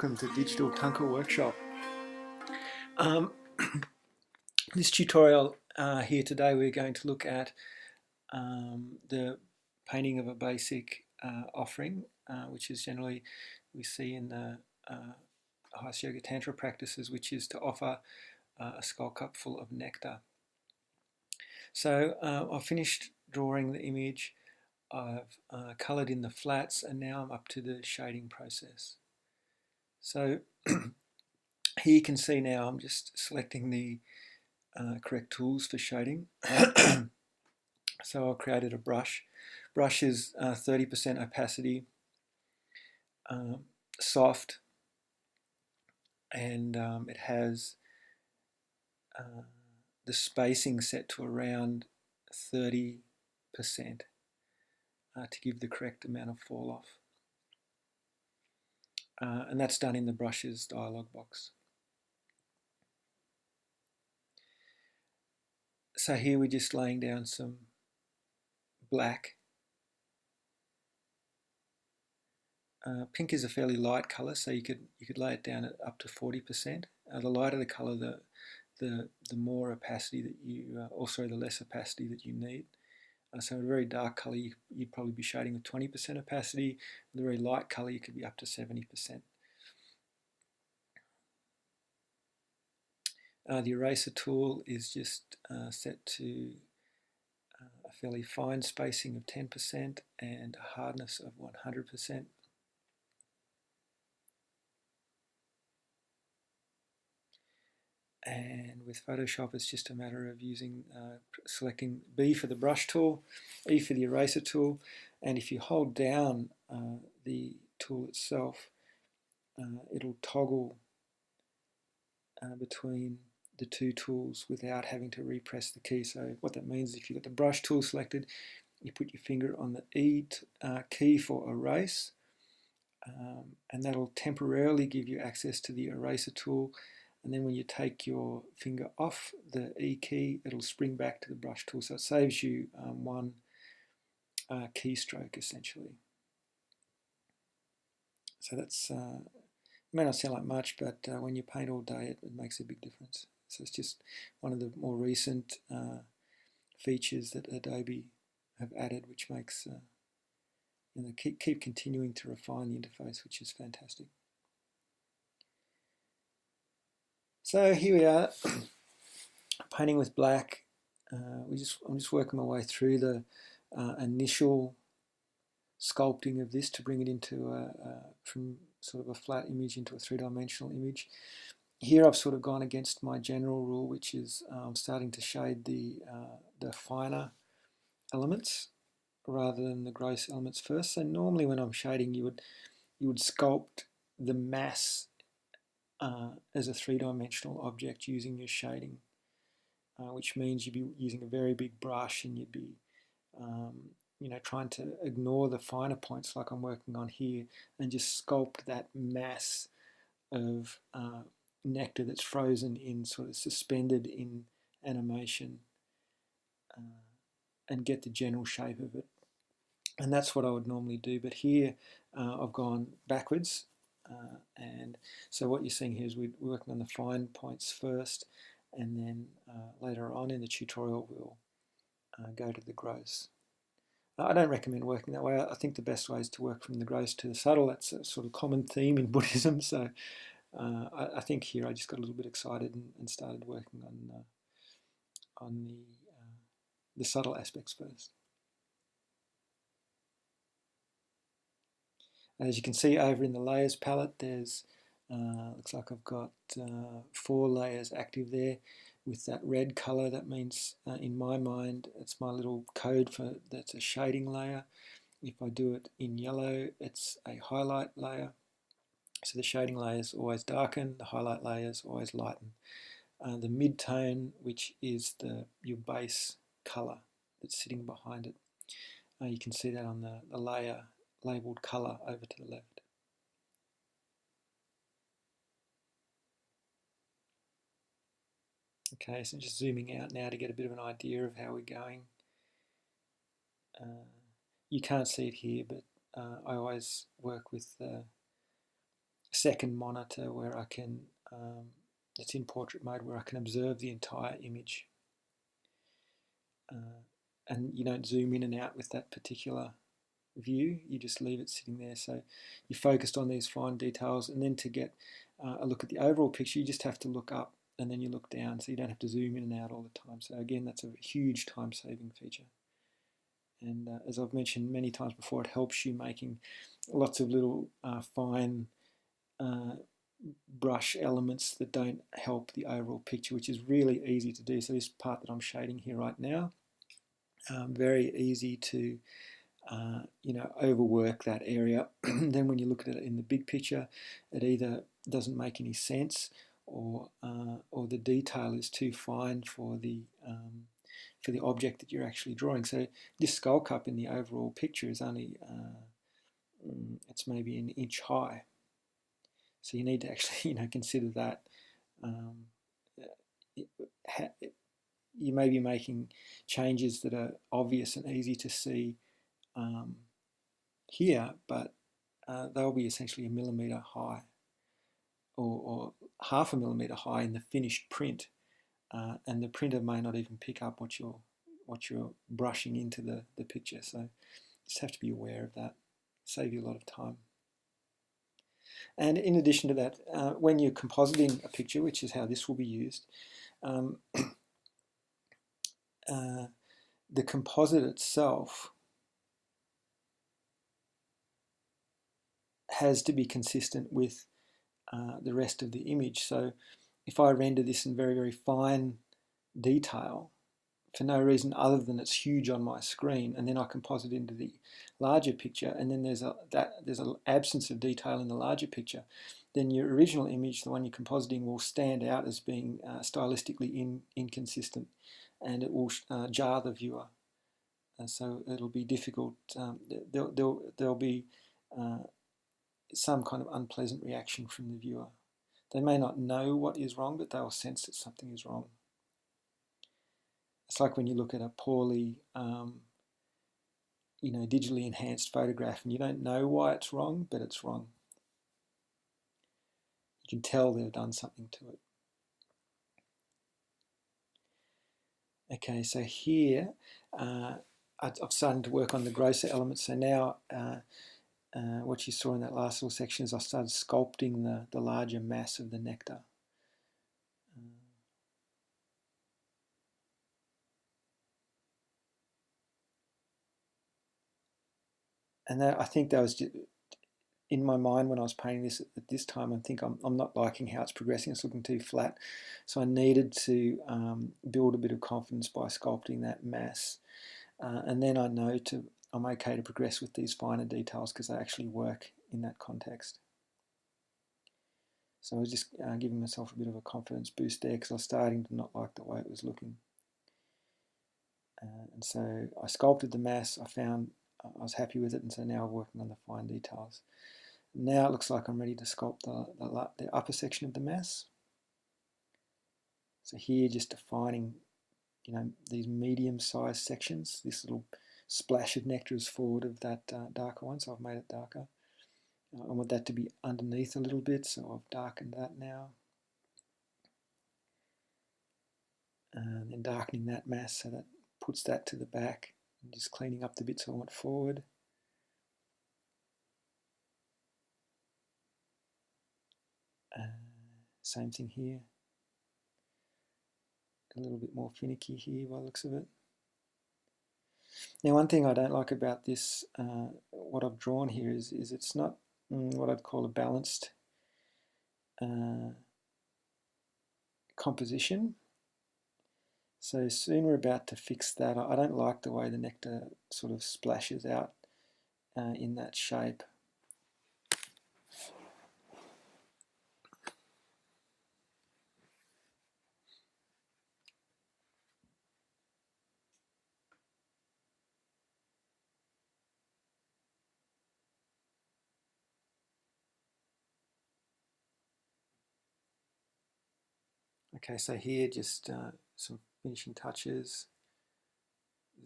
welcome to Digital Thangka Workshop. This tutorial here today, we're going to look at the painting of a basic offering, which is generally we see in the Hatha Yoga Tantra practices, which is to offer a skull cup full of nectar. So I've finished drawing the image. I've coloured in the flats, and now I'm up to the shading process. So here you can see now I'm just selecting the correct tools for shading. So I created a brush. Brush is 30% opacity, soft, and it has the spacing set to around 30% to give the correct amount of fall off. And that's done in the brushes dialog box. So here we're just laying down some black. Pink is a fairly light colour, so you could lay it down at up to 40%. The lighter the colour, the more opacity that you, also the less opacity that you need. So a very dark colour, you'd probably be shading with 20% opacity. With a very light colour, you could be up to 70%. The eraser tool is just set to a fairly fine spacing of 10% and a hardness of 100%. And with Photoshop, it's just a matter of selecting B for the brush tool, E for the eraser tool, and if you hold down the tool itself, it'll toggle between the two tools without having to repress the key. So what that means is if you've got the brush tool selected, you put your finger on the E key for erase, and that'll temporarily give you access to the eraser tool. And then when you take your finger off the E key, it'll spring back to the brush tool. So it saves you one keystroke essentially. So that's, it may not sound like much, but when you paint all day, it makes a big difference. So it's just one of the more recent features that Adobe have added, which makes, keep continuing to refine the interface, which is fantastic. So here we are, painting with black. I'm just working my way through the initial sculpting of this to bring it into from sort of a flat image into a three-dimensional image. Here I've sort of gone against my general rule, which is starting to shade the finer elements rather than the gross elements first. So normally when I'm shading, you would sculpt the mass as a three-dimensional object using your shading, which means you'd be using a very big brush and you'd be trying to ignore the finer points like I'm working on here and just sculpt that mass of nectar that's frozen in, sort of suspended in animation, and get the general shape of it. And that's what I would normally do, but here I've gone backwards, and so what you're seeing here is we're working on the fine points first, and then later on in the tutorial we'll go to the gross. I don't recommend working that way. I think the best way is to work from the gross to the subtle. That's a sort of common theme in Buddhism. So I think here I just got a little bit excited and started working on the subtle aspects first. As you can see over in the layers palette, there's looks like I've got 4 layers active there. With that red color, that means in my mind it's my little code for that's a shading layer. If I do it in yellow, it's a highlight layer. So the shading layers always darken, the highlight layers always lighten. The mid-tone, which is your base color that's sitting behind it. You can see that on the layer labeled color over to the left. Okay, so just zooming out now to get a bit of an idea of how we're going. You can't see it here, but I always work with second monitor where I can, it's in portrait mode, where I can observe the entire image. And you don't zoom in and out with that particular view, you just leave it sitting there. So you're focused on these fine details, and then to get a look at the overall picture, you just have to look up and then you look down, so you don't have to zoom in and out all the time. So again, that's a huge time-saving feature. And as I've mentioned many times before, it helps you making lots of little fine brush elements that don't help the overall picture, which is really easy to do. So this part that I'm shading here right now, very easy to overwork that area. Then when you look at it in the big picture, it either doesn't make any sense, or the detail is too fine for the object that you're actually drawing. So this skull cup in the overall picture is only it's maybe an inch high. So you need to actually consider that. You may be making changes that are obvious and easy to see here, but they'll be essentially a millimetre high, or half a millimetre high in the finished print, and the printer may not even pick up what you're brushing into the picture. So just have to be aware of that. Save you a lot of time. And in addition to that, when you're compositing a picture, which is how this will be used, the composite itself has to be consistent with the rest of the image. So if I render this in very, very fine detail for no reason other than it's huge on my screen, and then I composite into the larger picture, and then there's an absence of detail in the larger picture, then your original image, the one you're compositing, will stand out as being stylistically inconsistent, and it will jar the viewer. So it'll be difficult. There'll be some kind of unpleasant reaction from the viewer. They may not know what is wrong, but they'll sense that something is wrong. It's like when you look at a poorly, digitally enhanced photograph, and you don't know why it's wrong, but it's wrong. You can tell they've done something to it. Okay, so here I've started to work on the grosser elements. So now what you saw in that last little section is I started sculpting the larger mass of the nectar. And I think that was just, in my mind when I was painting this at this time, I think I'm not liking how it's progressing. It's looking too flat. So I needed to build a bit of confidence by sculpting that mass. And then I know I'm okay to progress with these finer details because they actually work in that context. So I was just giving myself a bit of a confidence boost there because I was starting to not like the way it was looking. And so I sculpted the mass. I was happy with it, and so now I'm working on the fine details. Now it looks like I'm ready to sculpt the upper section of the mass. So here, just defining, these medium-sized sections. This little splash of nectar is forward of that darker one, so I've made it darker. I want that to be underneath a little bit, so I've darkened that now. And then darkening that mass, so that puts that to the back, and just cleaning up the bits I want forward. Same thing here. A little bit more finicky here by the looks of it. Now, one thing I don't like about this, what I've drawn here, is it's not what I'd call a balanced composition. So soon we're about to fix that. I don't like the way the nectar sort of splashes out in that shape. Okay, so here just some finishing touches.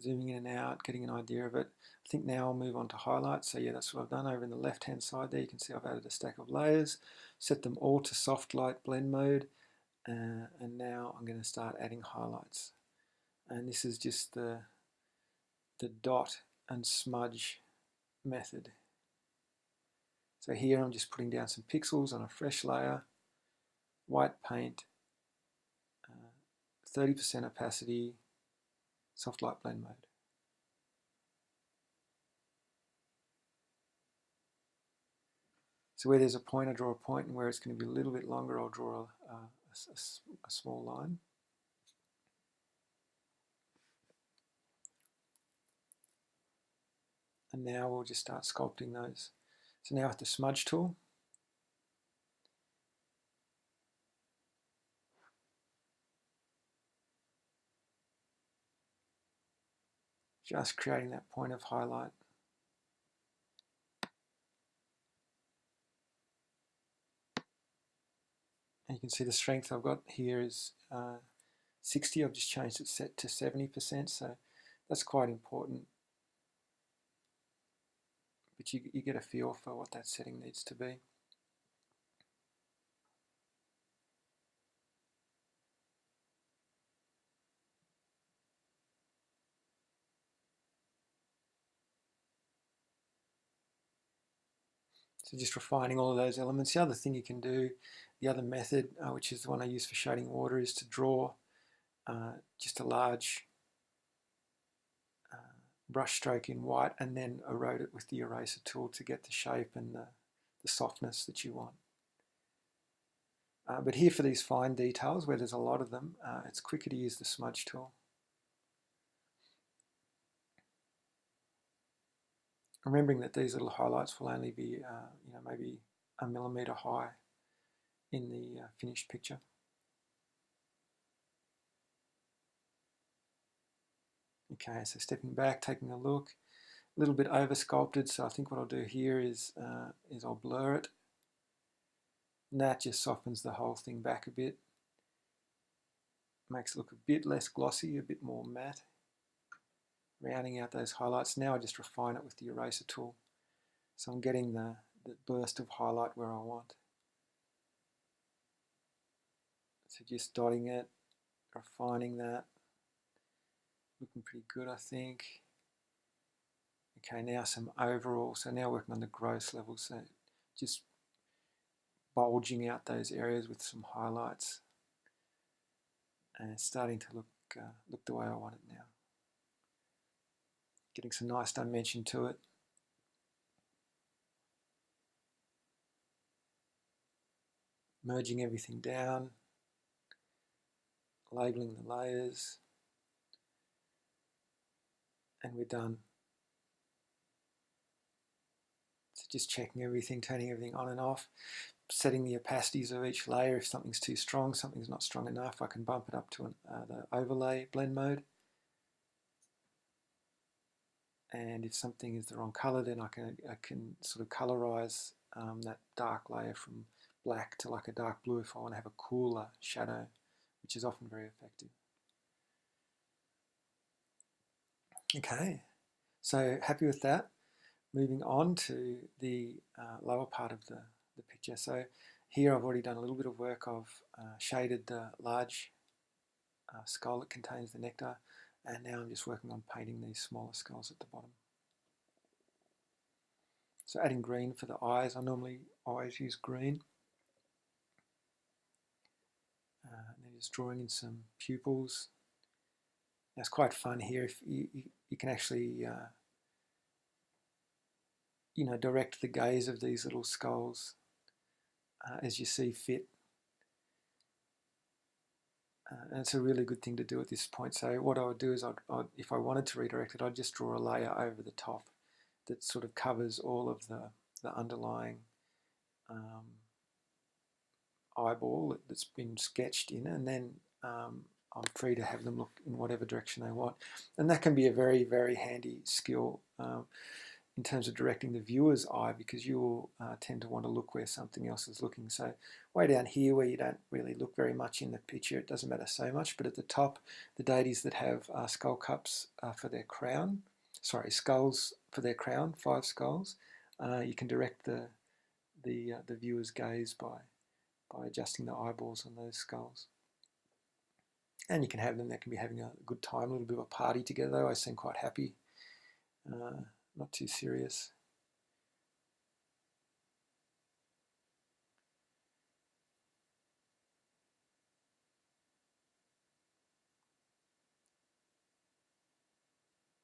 zooming in and out, getting an idea of it. I think now I'll move on to highlights. So yeah, that's what I've done. Over in the left-hand side there, you can see I've added a stack of layers, set them all to soft light blend mode, and now I'm going to start adding highlights. And this is just the dot and smudge method. So here I'm just putting down some pixels on a fresh layer, white paint, 30% opacity, soft light blend mode. So where there's a point, I draw a point, and where it's going to be a little bit longer, I'll draw a small line. And now we'll just start sculpting those. So now with the smudge tool, just creating that point of highlight. And you can see the strength I've got here is 60. I've just changed it set to 70%, so that's quite important. But you get a feel for what that setting needs to be. So just refining all of those elements. The other thing you can do, the other method, which is the one I use for shading water, is to draw just a large brush stroke in white and then erode it with the eraser tool to get the shape and the softness that you want. But here for these fine details, where there's a lot of them, it's quicker to use the smudge tool. Remembering that these little highlights will only be, maybe a millimetre high in the finished picture. Okay, so stepping back, taking a look, a little bit over sculpted. So I think what I'll do here is I'll blur it. And that just softens the whole thing back a bit. Makes it look a bit less glossy, a bit more matte. Rounding out those highlights. Now I just refine it with the eraser tool. So I'm getting the burst of highlight where I want. So just dotting it, refining that. Looking pretty good, I think. Okay, now some overall. So now working on the gross level. So just bulging out those areas with some highlights. And it's starting to look the way I want it now. Getting some nice dimension to it. Merging everything down. Labeling the layers. And we're done. So just checking everything, turning everything on and off, setting the opacities of each layer. If something's too strong, something's not strong enough, I can bump it up to the overlay blend mode. And if something is the wrong color, then I can sort of colorize that dark layer from black to like a dark blue if I want to have a cooler shadow, which is often very effective. Okay, so happy with that. Moving on to the lower part of the picture. So here I've already done a little bit of work. I've shaded the large skull that contains the nectar, and now I'm just working on painting these smaller skulls at the bottom. So adding green for the eyes. I normally always use green. And then just drawing in some pupils. Now it's quite fun here if you can actually direct the gaze of these little skulls as you see fit. And it's a really good thing to do at this point. So what I would do is, if I wanted to redirect it, I'd just draw a layer over the top that sort of covers all of the underlying eyeball that's been sketched in, and then I'm free to have them look in whatever direction they want. And that can be a very, very handy skill. in terms of directing the viewer's eye, because you will tend to want to look where something else is looking. So way down here where you don't really look very much in the picture, it doesn't matter so much, but at the top, the deities that have skull cups for their crown, skulls for their crown, 5 skulls, you can direct the viewer's gaze by adjusting the eyeballs on those skulls. And you can have them, they can be having a good time, a little bit of a party together. They always seem quite happy, not too serious.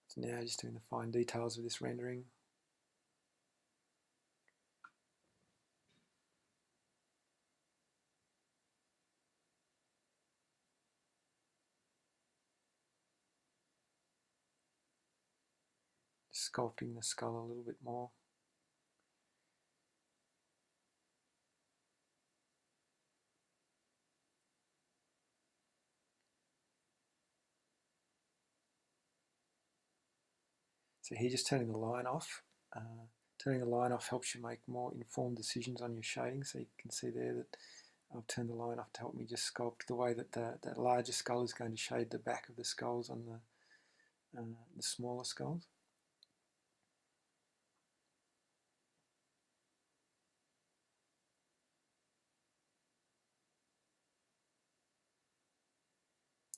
So now just doing the fine details of this rendering. Sculpting the skull a little bit more. So here, just turning the line off. Turning the line off helps you make more informed decisions on your shading. So you can see there that I've turned the line off to help me just sculpt the way that that larger skull is going to shade the back of the skulls on the smaller skulls.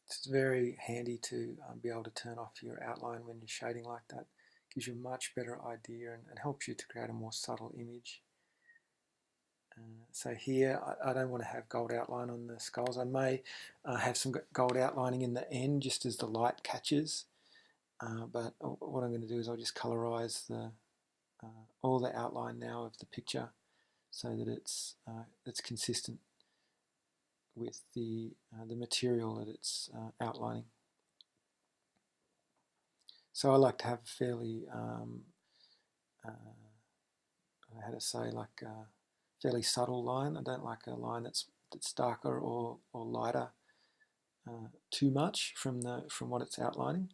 It's very handy to be able to turn off your outline when you're shading like that. It gives you a much better idea and helps you to create a more subtle image. So here, I don't want to have gold outline on the skulls. I may have some gold outlining in the end just as the light catches. But what I'm going to do is I'll just colorize all the outline now of the picture so that it's consistent with the material that it's outlining. So I like to have a fairly, how to say, like a fairly subtle line. I don't like a line that's darker or lighter too much from what it's outlining.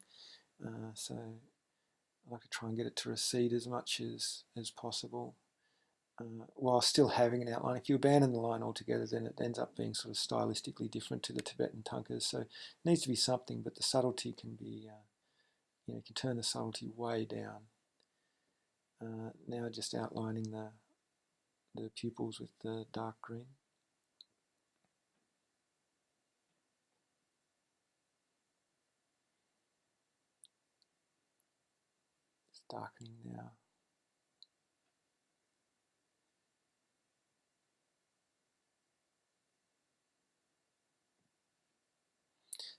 So I like to try and get it to recede as much as possible, while still having an outline. If you abandon the line altogether, then it ends up being sort of stylistically different to the Tibetan Thangkas. So it needs to be something, but the subtlety can be, you can turn the subtlety way down. Now just outlining the pupils with the dark green. It's darkening now.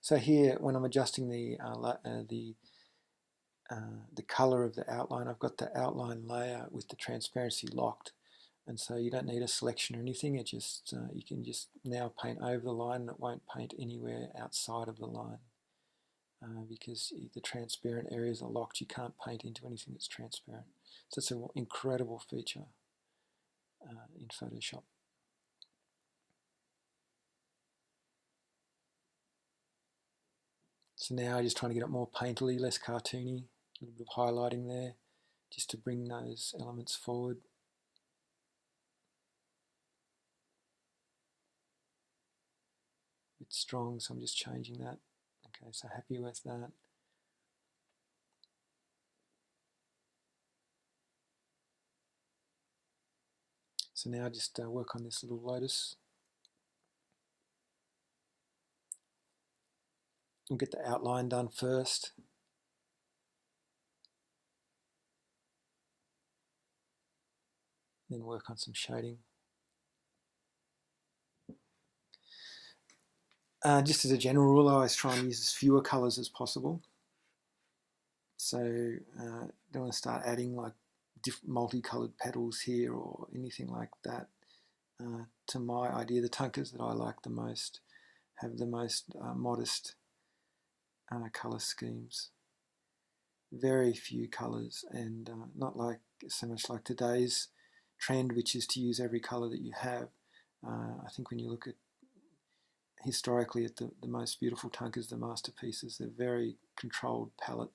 So here, when I'm adjusting the color of the outline, I've got the outline layer with the transparency locked, and so you don't need a selection or anything. It just you can just now paint over the line, and it won't paint anywhere outside of the line because the transparent areas are locked. You can't paint into anything that's transparent. So it's an incredible feature in Photoshop. So now I'm just trying to get it more painterly, less cartoony, a little bit of highlighting there, just to bring those elements forward. A bit strong, so I'm just changing that. Okay, so happy with that. So now just work on this little lotus. We'll get the outline done first. Then work on some shading. Just as a general rule, I always try and use as fewer colours as possible. So don't want to start adding like multicoloured petals here or anything like that. To my idea, the Thangkas that I like the most have the most modest colour schemes. Very few colours, and not like so much like today's trend, which is to use every colour that you have. I think when you look at historically at the most beautiful Thangkas, the masterpieces, they're very controlled palette,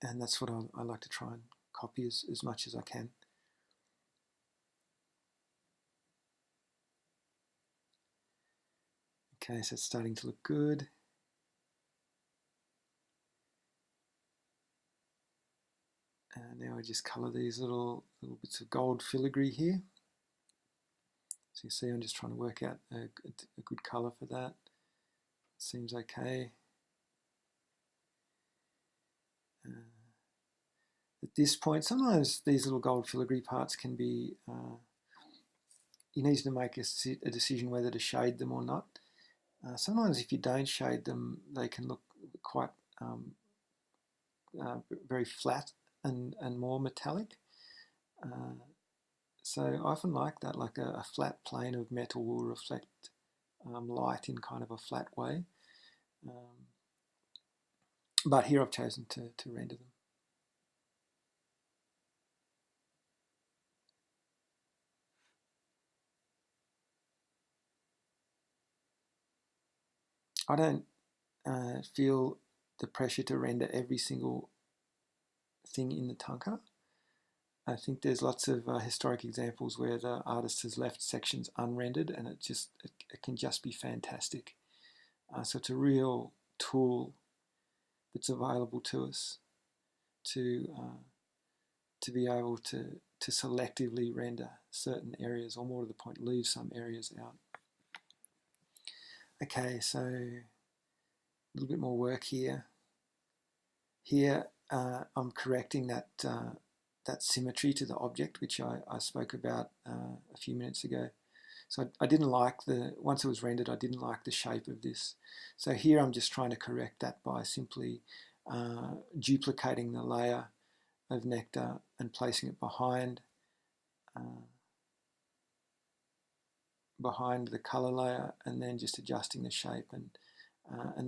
And that's what I like to try and copy as much as I can. Okay, so it's starting to look good. And now I just colour these little bits of gold filigree here. So you see I'm just trying to work out a good colour for that. Seems okay. At this point, sometimes these little gold filigree parts can be, you need to make a decision whether to shade them or not. Sometimes if you don't shade them, they can look quite very flat and more metallic. So I often like that, like a flat plane of metal will reflect light in kind of a flat way. But here I've chosen to render them. I don't feel the pressure to render every single thing in the Thangka. I think there's lots of historic examples where the artist has left sections unrendered, and it can just be fantastic. So it's a real tool that's available to us to be able to selectively render certain areas, or more to the point, leave some areas out. Okay, so a little bit more work here. Here I'm correcting that symmetry to the object, which I spoke about a few minutes ago. So I didn't like once it was rendered, I didn't like the shape of this. So here I'm just trying to correct that by simply duplicating the layer of Nectar and placing it behind the color layer, and then just adjusting the shape, and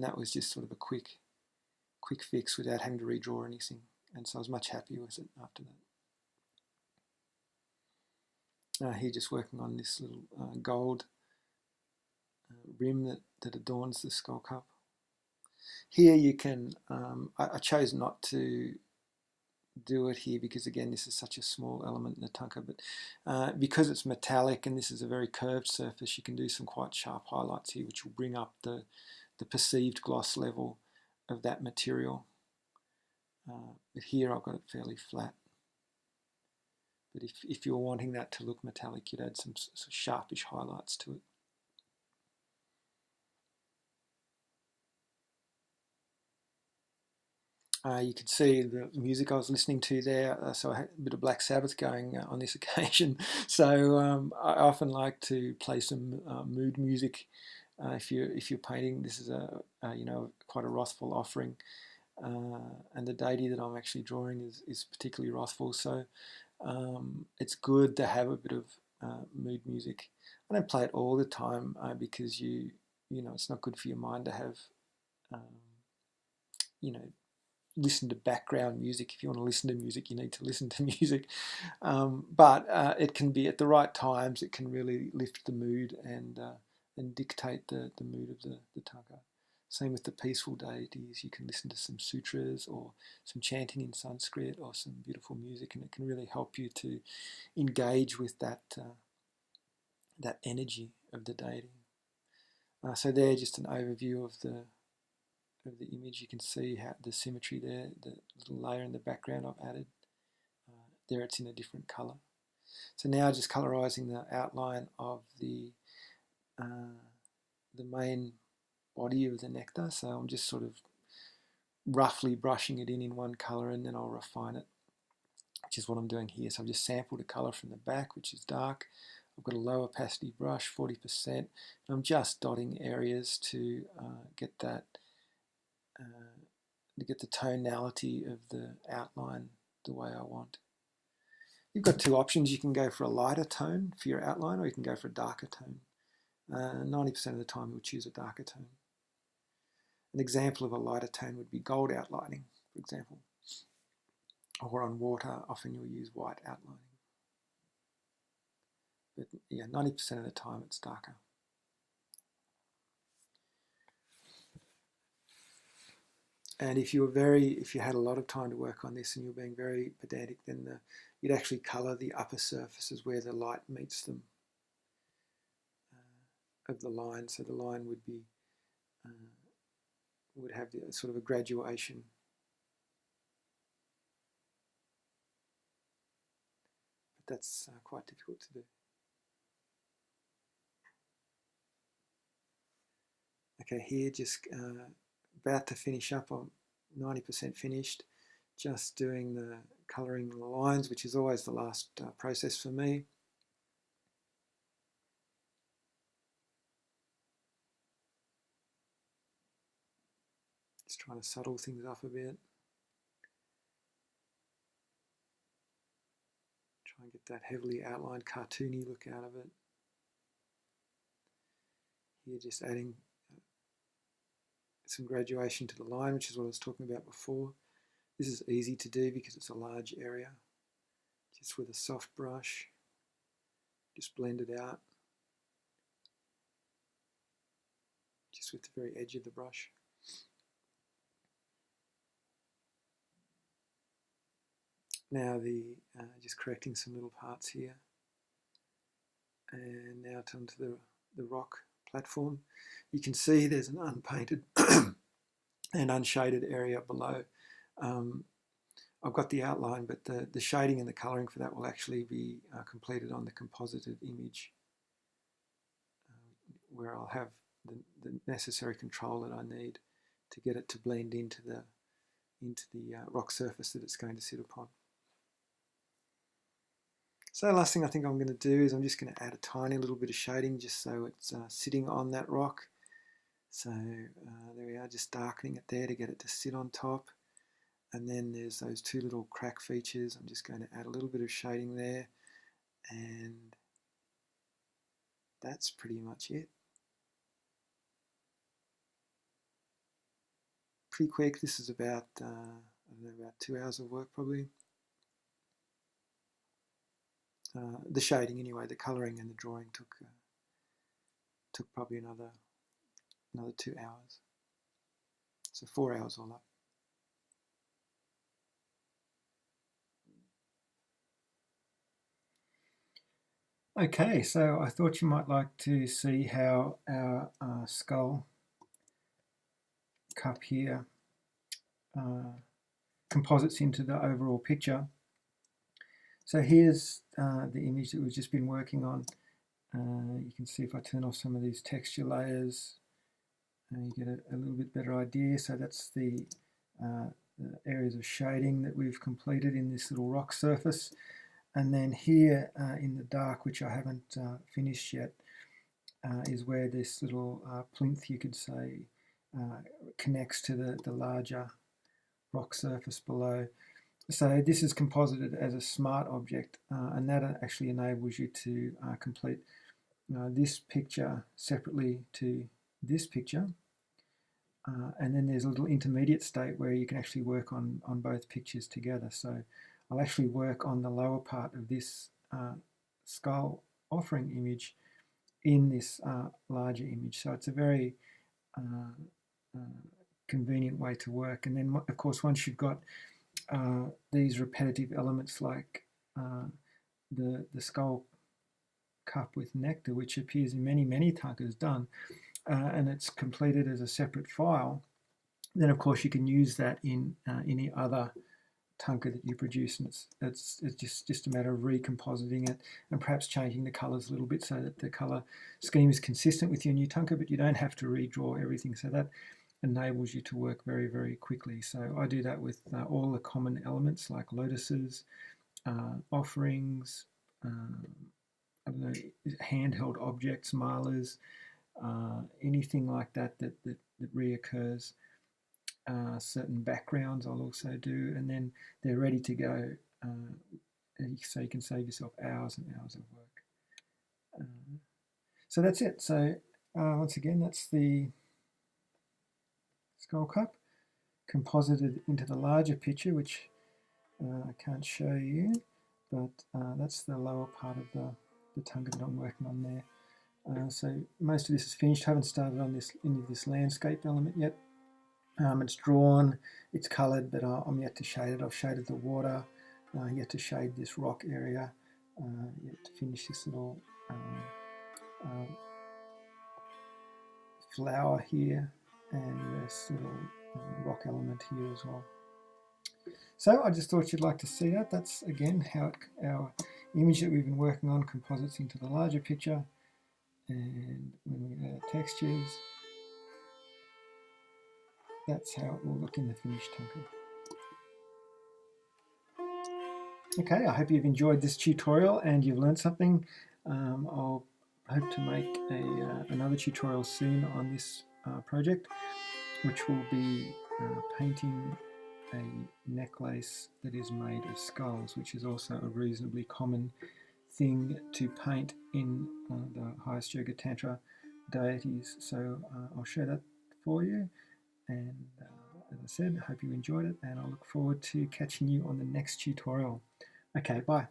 that was just sort of a quick fix without having to redraw anything, and so I was much happier with it after that. Here just working on this little gold rim that adorns the skull cup. Here you can, I chose not to do it here because again this is such a small element in the Thangka, but because it's metallic and this is a very curved surface, you can do some quite sharp highlights here which will bring up the perceived gloss level of that material. But here I've got it fairly flat. But if you're wanting that to look metallic, you'd add some sort of sharpish highlights to it. You can see the music I was listening to there, so I had a bit of Black Sabbath going on this occasion. So I often like to play some mood music if you're painting. This is quite a wrathful offering, and the deity that I'm actually drawing is particularly wrathful. So it's good to have a bit of mood music. I don't play it all the time because it's not good for your mind to have listen to background music. If you want to listen to music, you need to listen to music. But it can be at the right times. It can really lift the mood and dictate the mood of the Thangka. Same with the peaceful deities. You can listen to some sutras or some chanting in Sanskrit or some beautiful music, and it can really help you to engage with that energy of the deity. So there, just an overview of the image. You can see how the symmetry there, the little layer in the background I've added. There it's in a different colour. So now just colorizing the outline of the main body of the nectar. So I'm just sort of roughly brushing it in one colour, and then I'll refine it, which is what I'm doing here. So I've just sampled a colour from the back, which is dark. I've got a low opacity brush, 40%. And I'm just dotting areas to get that to get the tonality of the outline the way I want. You've got two options. You can go for a lighter tone for your outline, or you can go for a darker tone. 90% of the time you'll choose a darker tone. An example of a lighter tone would be gold outlining, for example. Or on water, often you'll use white outlining. But yeah, 90% of the time it's darker. And if you had a lot of time to work on this and you're being very pedantic, then you'd actually colour the upper surfaces where the light meets them of the line. So the line would be would have the, sort of a graduation. But that's quite difficult to do. Okay, here just about to finish up. I'm 90% finished. Just doing the colouring the lines, which is always the last process for me. Just trying to subtle things up a bit. Try and get that heavily outlined cartoony look out of it. Here just adding some graduation to the line, which is what I was talking about before. This is easy to do because it's a large area. Just with a soft brush, just blend it out. Just with the very edge of the brush. Now just correcting some little parts here. And now onto the rock platform. You can see there's an unpainted and unshaded area below. I've got the outline, but the shading and the colouring for that will actually be completed on the composited image, where I'll have the necessary control that I need to get it to blend into the rock surface that it's going to sit upon. So the last thing I think I'm going to do is I'm just going to add a tiny little bit of shading just so it's sitting on that rock. So there we are, just darkening it there to get it to sit on top. And then there's those two little crack features. I'm just going to add a little bit of shading there. And that's pretty much it. Pretty quick. This is about, I don't know, about 2 hours of work probably. The shading anyway, the colouring and the drawing took probably another 2 hours. So 4 hours all up. Okay, so I thought you might like to see how our skull cup here composites into the overall picture. So here's the image that we've just been working on. You can see if I turn off some of these texture layers, you get a little bit better idea. So that's the areas of shading that we've completed in this little rock surface. And then here in the dark, which I haven't finished yet, is where this little plinth, you could say, connects to the larger rock surface below. So this is composited as a smart object, and that actually enables you to complete this picture separately to this picture. And then there's a little intermediate state where you can actually work on both pictures together. So I'll actually work on the lower part of this skull offering image in this larger image. So it's a very convenient way to work. And then, of course, once you've got these repetitive elements like the skull cup with nectar, which appears in many Thangkas done, and it's completed as a separate file, then of course you can use that in any other Thangka that you produce, and it's just a matter of recompositing it and perhaps changing the colours a little bit so that the colour scheme is consistent with your new Thangka, but you don't have to redraw everything. So that enables you to work very quickly. So I do that with all the common elements like lotuses, offerings, I don't know, handheld objects, malas, anything like that reoccurs. Certain backgrounds I'll also do, and then they're ready to go. So you can save yourself hours and hours of work. So that's it. So once again, that's the skull cup composited into the larger picture, which I can't show you, but that's the lower part of the Thangka that I'm working on there. So most of this is finished. I haven't started on this landscape element yet. It's drawn, it's coloured, but I'm yet to shade it. I've shaded the water, yet to shade this rock area, yet to finish this little flower here, and this little rock element here as well. So I just thought you'd like to see that. That's again how our image that we've been working on composites into the larger picture. And when we add textures, that's how it will look in the finished Thangka. Okay, I hope you've enjoyed this tutorial and you've learned something. I'll hope to make another tutorial soon on this project, which will be painting a necklace that is made of skulls, which is also a reasonably common thing to paint in the highest yoga tantra deities. So I'll share that for you, and as I said, I hope you enjoyed it, and I look forward to catching you on the next tutorial. Okay, bye.